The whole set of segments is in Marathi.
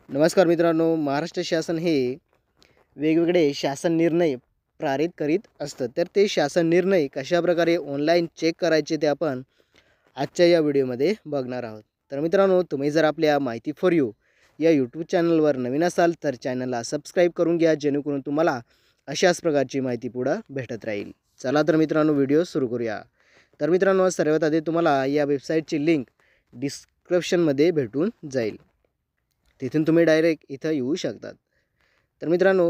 नमस्कार मित्रांनो, महाराष्ट्र शासन हे वेगवेगळे शासन निर्णय पारित करीत असतं. तर ते शासन निर्णय कशाप्रकारे ऑनलाईन चेक करायचे ते आपण आजच्या या व्हिडिओमध्ये बघणार आहोत. तर मित्रांनो, तुम्ही जर आपल्या माहिती फॉर यू या यूट्यूब चॅनलवर नवीन असाल तर चॅनलला सबस्क्राईब करून घ्या, जेणेकरून तुम्हाला अशाच प्रकारची माहिती पुढं भेटत राहील. चला तर मित्रांनो, व्हिडिओ सुरू करूया. तर मित्रांनो, सर्वात आधी तुम्हाला या वेबसाईटची लिंक डिस्क्रिप्शनमध्ये भेटून जाईल. तिथून तुम्ही डायरेक्ट इथं येऊ शकतात. तर मित्रांनो,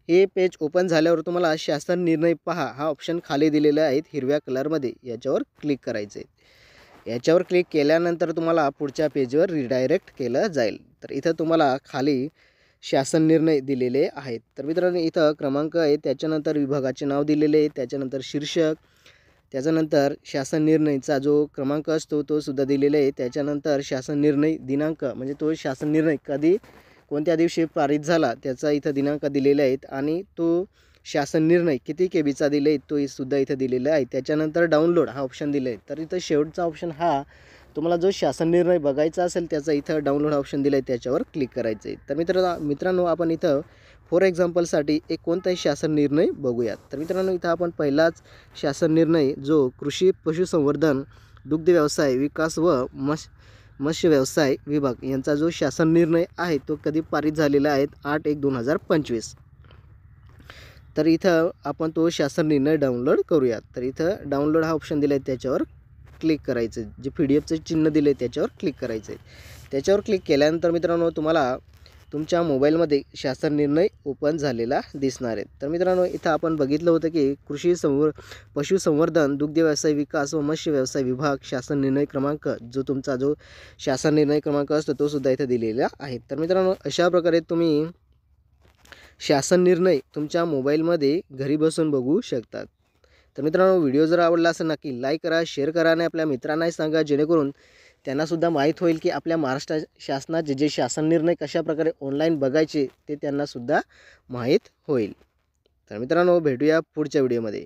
हे पेज ओपन झाल्यावर तुम्हाला शासन निर्णय पहा हा ऑप्शन खाली दिलेला आहे हिरव्या कलरमध्ये, याच्यावर क्लिक करायचं आहे. याच्यावर क्लिक केल्यानंतर तुम्हाला पुढच्या पेजवर रिडायरेक्ट केलं जाईल. तर इथं तुम्हाला खाली शासन निर्णय दिलेले आहेत. तर मित्रांनो, इथं क्रमांक आहे, त्याच्यानंतर विभागाचे नाव दिलेले आहे, त्याच्यानंतर शीर्षक, त्याच्यानंतर शासन निर्णयचा जो क्रमांक असतो तो सुद्धा दिलेला आहे, त्याच्यानंतर शासन निर्णय दिनांक म्हणजे तो शासन निर्णय कधी कोणत्या दिवशी पारित झाला त्याचा इथं दिनांक दिलेला आहे आणि तो शासन निर्णय किती केबीचा दिले तो सुद्धा इथं दिलेला आहे. त्याच्यानंतर डाउनलोड हा ऑप्शन दिला आहे. तर इथं शेवटचा ऑप्शन हा तुम्हाला जो शासन निर्णय बघायचा असेल त्याचा इथं डाउनलोड हा ऑप्शन दिला आहे, त्याच्यावर क्लिक करायचं आहे. तर मित्रांनो आपण इथं फॉर एक्झाम्पलसाठी एक कोणताही शासन निर्णय बघूयात. तर मित्रांनो, इथं आपण पहिलाच शासन निर्णय जो कृषी पशुसंवर्धन दुग्ध व्यवसाय विकास व मत्स्य व्यवसाय विभाग यांचा जो शासन निर्णय आहे तो कधी पारित झालेला आहे 8/1/2025. तर इथं आपण तो शासन निर्णय डाउनलोड करूयात. तर इथं डाउनलोड हा ऑप्शन दिला आहे, त्याच्यावर क्लिक करायचं. जे PDF चिन्ह दिले त्याच्यावर क्लिक करायचं आहे. त्याच्यावर क्लिक केल्यानंतर मित्रांनो तुम्हाला तुमच्या मोबाईलमध्ये शासन निर्णय ओपन झालेला दिसणार आहे. तर मित्रांनो, इथं आपण बघितलं होतं की पशुसंवर्धन दुग्ध व्यवसाय विकास व मत्स्य व्यवसाय विभाग शासन निर्णय क्रमांक जो शासन निर्णय क्रमांक असतो तो सुद्धा इथं दिलेला आहे. तर मित्रांनो, अशा प्रकारे तुम्ही शासन निर्णय तुमच्या मोबाईलमध्ये घरी बसून बघू शकतात. तर मित्रांनो, व्हिडिओ जर आवडला असेल नक्की लाईक करा, शेअर करा आणि आपल्या मित्रांनाही सांगा, जेणेकरून त्यांनासुद्धा माहीत होईल की आपल्या महाराष्ट्र शासनाचे जे शासन निर्णय कशाप्रकारे ऑनलाईन बघायचे ते त्यांनासुद्धा माहीत होईल. तर मित्रांनो, भेटूया पुढच्या व्हिडिओमध्ये.